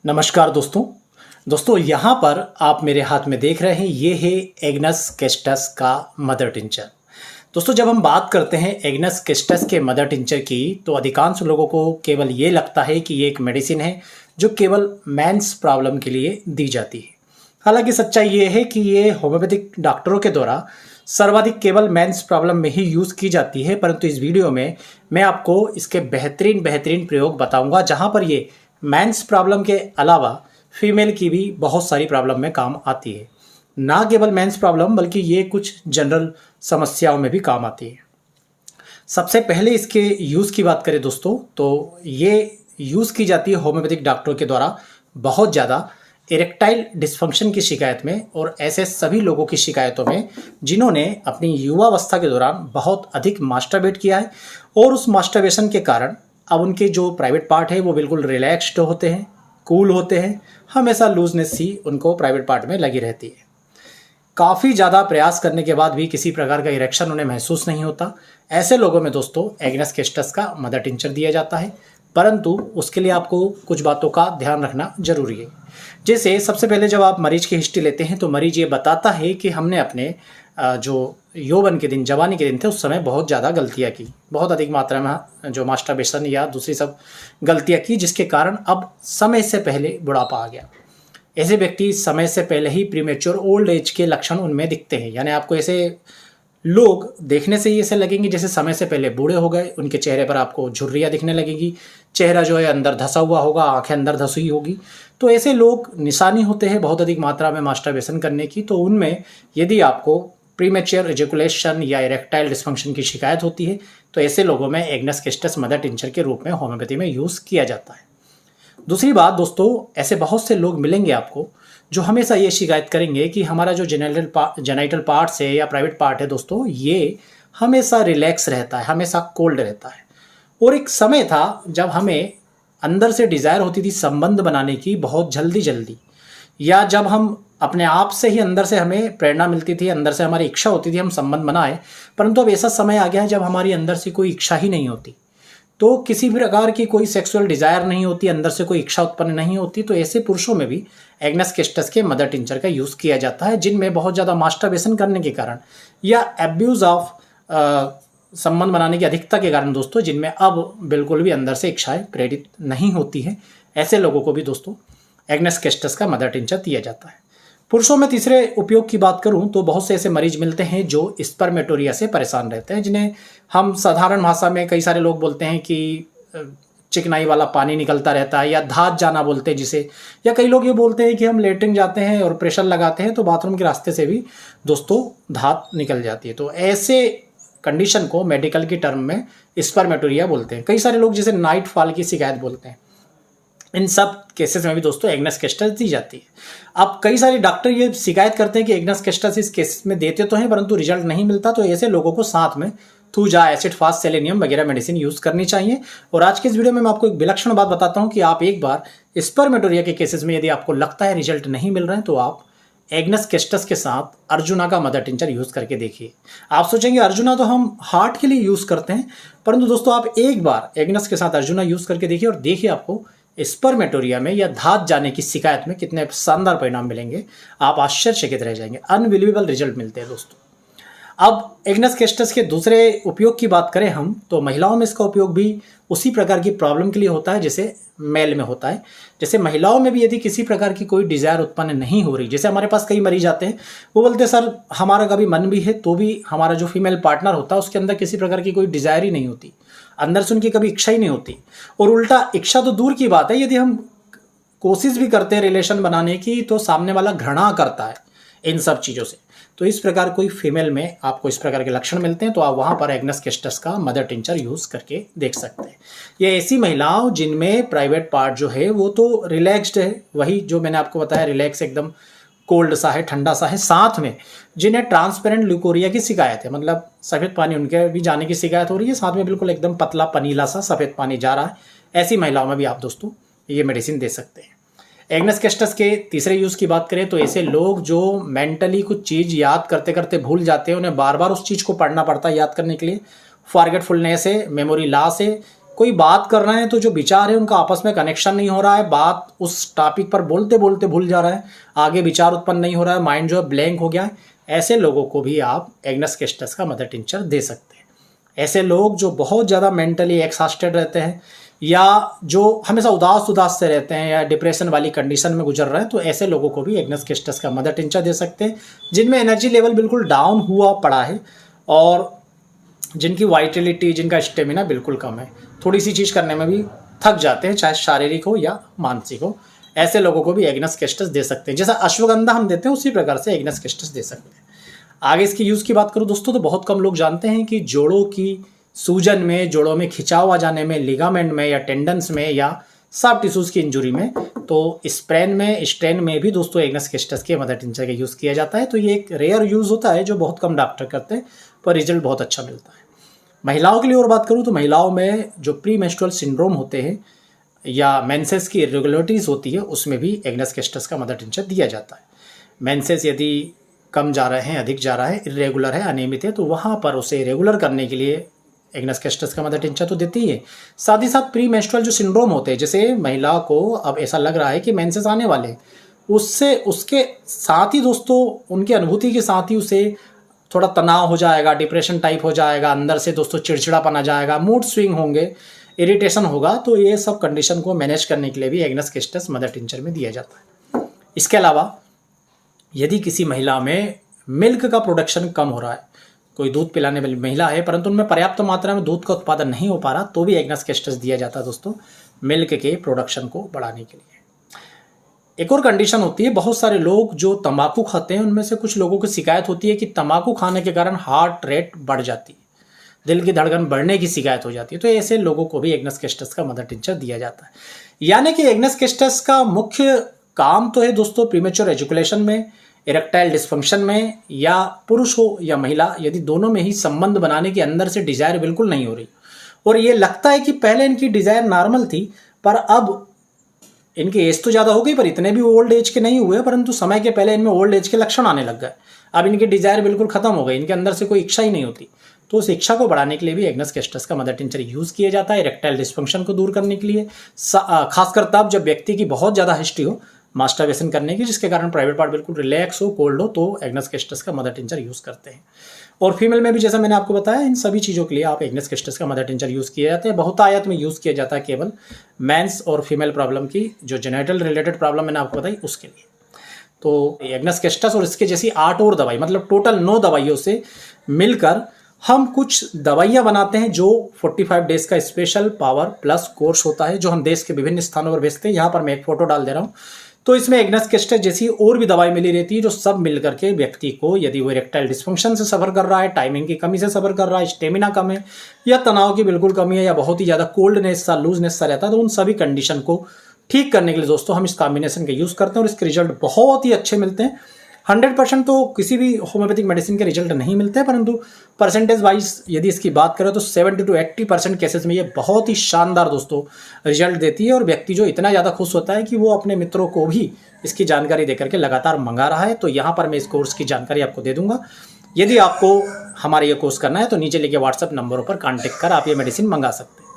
नमस्कार दोस्तों यहाँ पर आप मेरे हाथ में देख रहे हैं ये है एग्नस केस्टस का मदर टिंचर। दोस्तों जब हम बात करते हैं एग्नस केस्टस के मदर टिंचर की तो अधिकांश लोगों को केवल ये लगता है कि ये एक मेडिसिन है जो केवल मेंस प्रॉब्लम के लिए दी जाती है। हालांकि सच्चाई ये है कि ये होम्योपैथिक डॉक्टरों के द्वारा सर्वाधिक केवल मेंस प्रॉब्लम में ही यूज़ की जाती है, परंतु इस वीडियो में मैं आपको इसके बेहतरीन प्रयोग बताऊंगा जहां पर ये मेंस प्रॉब्लम के अलावा फीमेल की भी बहुत सारी प्रॉब्लम में काम आती है। ना केवल मेंस प्रॉब्लम बल्कि ये कुछ जनरल समस्याओं में भी काम आती है। सबसे पहले इसके यूज़ की बात करें दोस्तों तो ये यूज़ की जाती है होम्योपैथिक डॉक्टरों के द्वारा बहुत ज़्यादा इरेक्टाइल डिस्फंक्शन की शिकायत में और ऐसे सभी लोगों की शिकायतों में जिन्होंने अपनी युवावस्था के दौरान बहुत अधिक मास्टरबेट किया है और उस मास्टरबेशन के कारण अब उनके जो प्राइवेट पार्ट है वो बिल्कुल रिलैक्स्ड होते हैं, कूल होते हैं, हमेशा लूजनेस सी उनको प्राइवेट पार्ट में लगी रहती है। काफ़ी ज़्यादा प्रयास करने के बाद भी किसी प्रकार का इरेक्शन उन्हें महसूस नहीं होता। ऐसे लोगों में दोस्तों एग्नस केस्टस का मदर टिंचर दिया जाता है, परंतु उसके लिए आपको कुछ बातों का ध्यान रखना जरूरी है। जैसे सबसे पहले जब आप मरीज की हिस्ट्री लेते हैं तो मरीज ये बताता है कि हमने अपने जो यौवन के दिन, जवानी के दिन थे, उस समय बहुत ज़्यादा गलतियाँ की, बहुत अधिक मात्रा में जो मास्टरबेशन या दूसरी सब गलतियाँ की, जिसके कारण अब समय से पहले बुढ़ापा आ गया। ऐसे व्यक्ति समय से पहले ही प्रीमेच्योर ओल्ड एज के लक्षण उनमें दिखते हैं, यानी आपको ऐसे लोग देखने से ही ऐसे लगेंगे जैसे समय से पहले बूढ़े हो गए। उनके चेहरे पर आपको झुर्रियाँ दिखने लगेंगी, चेहरा जो है अंदर धंसा हुआ होगा, आंखें अंदर धंसी होगी। तो ऐसे लोग निशानी होते हैं बहुत अधिक मात्रा में मास्टरबेशन करने की। तो उनमें यदि आपको प्रीमेच्योर एजुकुलेशन या इरेक्टाइल डिस्फंक्शन की शिकायत होती है तो ऐसे लोगों में एग्नस केस्टस मदर टिंचर के रूप में होम्योपैथी में यूज़ किया जाता है। दूसरी बात दोस्तों, ऐसे बहुत से लोग मिलेंगे आपको जो हमेशा ये शिकायत करेंगे कि हमारा जो जेनाइटल पार्ट्स है या प्राइवेट पार्ट है दोस्तों, ये हमेशा रिलैक्स रहता है, हमेशा कोल्ड रहता है। और एक समय था जब हमें अंदर से डिज़ायर होती थी संबंध बनाने की बहुत जल्दी, या जब हम अपने आप से ही अंदर से हमें प्रेरणा मिलती थी, अंदर से हमारी इच्छा होती थी हम संबंध बनाए। परंतु अब ऐसा समय आ गया है जब हमारी अंदर से कोई इच्छा ही नहीं होती, तो किसी भी प्रकार की कोई सेक्सुअल डिज़ायर नहीं होती, अंदर से कोई इच्छा उत्पन्न नहीं होती। तो ऐसे पुरुषों में भी एग्नस केस्टस के मदर टिंचर का यूज़ किया जाता है, जिनमें बहुत ज़्यादा मास्टरबेशन करने के कारण या एब्यूज़ ऑफ संबंध बनाने की अधिकता के कारण दोस्तों, जिनमें अब बिल्कुल भी अंदर से इच्छाएं प्रेरित नहीं होती है, ऐसे लोगों को भी दोस्तों एग्नस केस्टस का मदर टिंचर दिया जाता है। पुरुषों में तीसरे उपयोग की बात करूं तो बहुत से ऐसे मरीज मिलते हैं जो स्पर्मेटोरिया से परेशान रहते हैं, जिन्हें हम साधारण भाषा में कई सारे लोग बोलते हैं कि चिकनाई वाला पानी निकलता रहता है, या धात जाना बोलते हैं जिसे, या कई लोग ये बोलते हैं कि हम लेटरिन जाते हैं और प्रेशर लगाते हैं तो बाथरूम के रास्ते से भी दोस्तों धात निकल जाती है। तो ऐसे कंडीशन को मेडिकल की टर्म में स्पर्मेटोरिया बोलते हैं। कई सारे लोग जिसे नाइट फॉल की शिकायत बोलते हैं, इन सब केसेस में भी दोस्तों एग्नस केस्टस दी जाती है। अब कई सारे डॉक्टर ये शिकायत करते हैं कि एग्नस केस्टस इस केसेस में देते तो हैं परंतु रिजल्ट नहीं मिलता, तो ऐसे लोगों को साथ में थूजा, एसिड फास्ट, सेलेनियम वगैरह मेडिसिन यूज़ करनी चाहिए। और आज के इस वीडियो में मैं आपको एक विलक्षण बात बताता हूं कि आप एक बार स्पर्मेटोरिया के केसेस में यदि आपको लगता है रिजल्ट नहीं मिल रहे हैं तो आप एग्नस केस्टस के साथ अर्जुना का मदर टिंचर यूज़ करके देखिए। आप सोचेंगे अर्जुना तो हम हार्ट के लिए यूज़ करते हैं, परंतु दोस्तों आप एक बार एग्नस के साथ अर्जुना यूज़ करके देखिए और देखिए आपको स्पर्मेटोरिया में या धात जाने की शिकायत में कितने शानदार परिणाम मिलेंगे। आप आश्चर्यचकित रह जाएंगे, अनबिलीवेबल रिजल्ट मिलते हैं दोस्तों। अब एग्नस केस्टस के दूसरे उपयोग की बात करें हम तो महिलाओं में इसका उपयोग भी उसी प्रकार की प्रॉब्लम के लिए होता है जैसे मेल में होता है। जैसे महिलाओं में भी यदि किसी प्रकार की कोई डिज़ायर उत्पन्न नहीं हो रही, जैसे हमारे पास कई मरीज आते हैं वो बोलते हैं सर हमारा कभी मन भी है तो भी हमारा जो फीमेल पार्टनर होता है उसके अंदर किसी प्रकार की कोई डिज़ायर ही नहीं होती, अंदर से उनकी कभी इच्छा ही नहीं होती। और उल्टा इच्छा तो दूर की बात है, यदि हम कोशिश भी करते हैं रिलेशन बनाने की तो सामने वाला घृणा करता है इन सब चीज़ों से। तो इस प्रकार कोई फीमेल में आपको इस प्रकार के लक्षण मिलते हैं तो आप वहाँ पर एग्नस केस्टस का मदर टिंचर यूज़ करके देख सकते हैं। ये ऐसी महिलाओं जिनमें प्राइवेट पार्ट जो है वो तो रिलैक्स्ड है, वही जो मैंने आपको बताया रिलैक्स, एकदम कोल्ड सा है, ठंडा सा है, साथ में जिन्हें ट्रांसपेरेंट ल्यूकोरिया की शिकायत है, मतलब सफ़ेद पानी उनके भी जाने की शिकायत हो रही है, साथ में बिल्कुल एकदम पतला पनीला सा सफ़ेद पानी जा रहा है, ऐसी महिलाओं में भी आप दोस्तों ये मेडिसिन दे सकते हैं। एग्नस केस्टस के तीसरे यूज़ की बात करें तो ऐसे लोग जो मेंटली कुछ चीज़ याद करते करते भूल जाते हैं, उन्हें बार बार उस चीज़ को पढ़ना पड़ता है याद करने के लिए, फॉरगेटफुलनेस है, मेमोरी लॉस है, कोई बात कर रहे हैं तो जो विचार है उनका आपस में कनेक्शन नहीं हो रहा है, बात उस टॉपिक पर बोलते बोलते भूल जा रहा है, आगे विचार उत्पन्न नहीं हो रहा है, माइंड जो है ब्लैंक हो गया है, ऐसे लोगों को भी आप एग्नस कैस्टस का मदर टिंचर दे सकते हैं। ऐसे लोग जो बहुत ज़्यादा मेंटली एक्सॉस्टेड रहते हैं या जो हमेशा उदास से रहते हैं या डिप्रेशन वाली कंडीशन में गुजर रहे हैं, तो ऐसे लोगों को भी एग्नस कैस्टस का मदर टिंचर दे सकते हैं। जिनमें एनर्जी लेवल बिल्कुल डाउन हुआ पड़ा है और जिनकी वाइटलिटी, जिनका स्टेमिना बिल्कुल कम है, थोड़ी सी चीज़ करने में भी थक जाते हैं, चाहे शारीरिक हो या मानसिक हो, ऐसे लोगों को भी एग्नस कैस्टस दे सकते हैं। जैसा अश्वगंधा हम देते हैं उसी प्रकार से एग्नस कैस्टस दे सकते हैं। आगे इसकी यूज़ की बात करूँ दोस्तों, तो बहुत कम लोग जानते हैं कि जोड़ों की सूजन में, जोड़ों में खिंचाव आ जाने में, लिगामेंट में या टेंडन्स में या सॉफ्ट टिश्यूज़ की इंजुरी में, तो स्ट्रेन में भी दोस्तों एग्नस कैस्टस के मदर टिंचर का यूज़ किया जाता है। तो ये एक रेयर यूज़ होता है जो बहुत कम डॉक्टर करते हैं, पर रिजल्ट बहुत अच्छा मिलता है। महिलाओं के लिए और बात करूँ तो महिलाओं में जो प्री मेंस्ट्रुअल सिंड्रोम होते हैं या मेंसेस की इरेगुलरिटीज़ होती है, उसमें भी एग्नस कैस्टस का मदर टिंचर दिया जाता है। मेंसेस यदि कम जा रहे हैं, अधिक जा रहा है, इरेगुलर है, अनियमित है, तो वहाँ पर उसे रेगुलर करने के लिए एग्नस कैस्टस का मदर टिंचर तो देती ही है। साथ ही साथ प्री मेंस्ट्रुअल जो सिंड्रोम होते हैं, जैसे महिला को अब ऐसा लग रहा है कि मेंसेस आने वाले हैं, उसके साथ ही दोस्तों उनकी अनुभूति के साथ ही उसे थोड़ा तनाव हो जाएगा, डिप्रेशन टाइप हो जाएगा, अंदर से दोस्तों चिड़चिड़ापन आ जाएगा, मूड स्विंग होंगे, इरिटेशन होगा। तो ये सब कंडीशन को मैनेज करने के लिए भी एग्नस कैस्टस मदर टिंचर में दिया जाता है। इसके अलावा यदि किसी महिला में मिल्क का प्रोडक्शन कम हो रहा है, कोई दूध पिलाने वाली महिला है परंतु उनमें पर्याप्त मात्रा में दूध का उत्पादन नहीं हो पा रहा, तो भी एग्नस कैस्टस दिया जाता है दोस्तों, मिल्क के प्रोडक्शन को बढ़ाने के लिए। एक और कंडीशन होती है, बहुत सारे लोग जो तंबाकू खाते हैं, उनमें से कुछ लोगों की शिकायत होती है कि तंबाकू खाने के कारण हार्ट रेट बढ़ जाती है, दिल की धड़कन बढ़ने की शिकायत हो जाती है। तो ऐसे लोगों को भी एग्नस कैस्टस का मदर टिंचर दिया जाता है। यानी कि एग्नस कैस्टस का मुख्य काम तो है दोस्तों प्रीमेच्योर एजुकेशन में, इरेक्टाइल डिस्फंक्शन में, या पुरुष हो या महिला, यदि दोनों में ही संबंध बनाने के अंदर से डिजायर बिल्कुल नहीं हो रही और ये लगता है कि पहले इनकी डिजायर नॉर्मल थी पर अब इनकी एज तो ज़्यादा हो गई पर इतने भी ओल्ड एज के नहीं हुए, परंतु समय के पहले इनमें ओल्ड एज के लक्षण आने लग गए, अब इनकी डिजायर बिल्कुल खत्म हो गई, इनके अंदर से कोई इच्छा ही नहीं होती। तो उस इच्छा को बढ़ाने के लिए भी एग्नस कैस्टस का मदर टिंचर यूज़ किया जाता है, इरेक्टाइल डिस्फंक्शन को दूर करने के लिए, खासकर तब जब व्यक्ति की बहुत ज़्यादा हिस्ट्री हो मास्टरबेशन करने की, जिसके कारण प्राइवेट पार्ट बिल्कुल रिलैक्स हो, कोल्ड हो, तो एग्नस कैस्टस का मदर टिंचर यूज़ करते हैं। और फीमेल में भी जैसा मैंने आपको बताया, इन सभी चीज़ों के लिए आप एग्नस कैस्टस का मदर टिंचर यूज़ किए जाते हैं। बहुतायत में यूज़ किया जाता है केवल मेंस और फीमेल प्रॉब्लम की, जो जेनेटल रिलेटेड प्रॉब्लम मैंने आपको बताई उसके लिए। तो एग्नस कैस्टस और इसके जैसी 8 और दवाई, मतलब टोटल 9 दवाइयों से मिलकर हम कुछ दवाइयाँ बनाते हैं जो 45 डेज का स्पेशल पावर प्लस कोर्स होता है, जो हम देश के विभिन्न स्थानों पर भेजते हैं। यहाँ पर मैं एक फोटो डाल दे रहा हूँ। तो इसमें एग्नस कैस्टस जैसी और भी दवाई मिली रहती है, जो सब मिलकर के व्यक्ति को, यदि वो इरेक्टाइल डिस्फंक्शन से सफ़र कर रहा है, टाइमिंग की कमी से सफ़र कर रहा है, स्टेमिना कम है या तनाव की बिल्कुल कमी है या बहुत ही ज़्यादा कोल्डनेस सा, लूजनेस सा रहता है, तो उन सभी कंडीशन को ठीक करने के लिए दोस्तों हम इस कॉम्बिनेशन का यूज़ करते हैं और इसके रिजल्ट बहुत ही अच्छे मिलते हैं। 100% तो किसी भी होम्योपैथिक मेडिसिन के रिजल्ट नहीं मिलते हैं, परंतु परसेंटेज वाइज यदि इसकी बात करें तो 70 to 80% केसेस में ये बहुत ही शानदार दोस्तों रिजल्ट देती है और व्यक्ति जो इतना ज़्यादा खुश होता है कि वो अपने मित्रों को भी इसकी जानकारी देकर के लगातार मंगा रहा है। तो यहाँ पर मैं इस कोर्स की जानकारी आपको दे दूंगा। यदि आपको हमारा ये कोर्स करना है तो नीचे लिखे व्हाट्सएप नंबरों पर कॉन्टैक्ट कर आप ये मेडिसिन मंगा सकते हैं।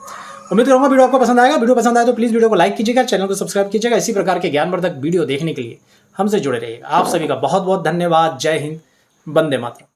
उम्मीद करूंगा वीडियो आपको पसंद आएगा। वीडियो पसंद आए तो प्लीज़ वीडियो को लाइक कीजिएगा, चैनल को सब्सक्राइब कीजिएगा। इसी प्रकार के ज्ञानवर्धक वीडियो देखने के लिए हमसे जुड़े रहिएगा। आप सभी का बहुत बहुत धन्यवाद। जय हिंद, वंदे मातरम।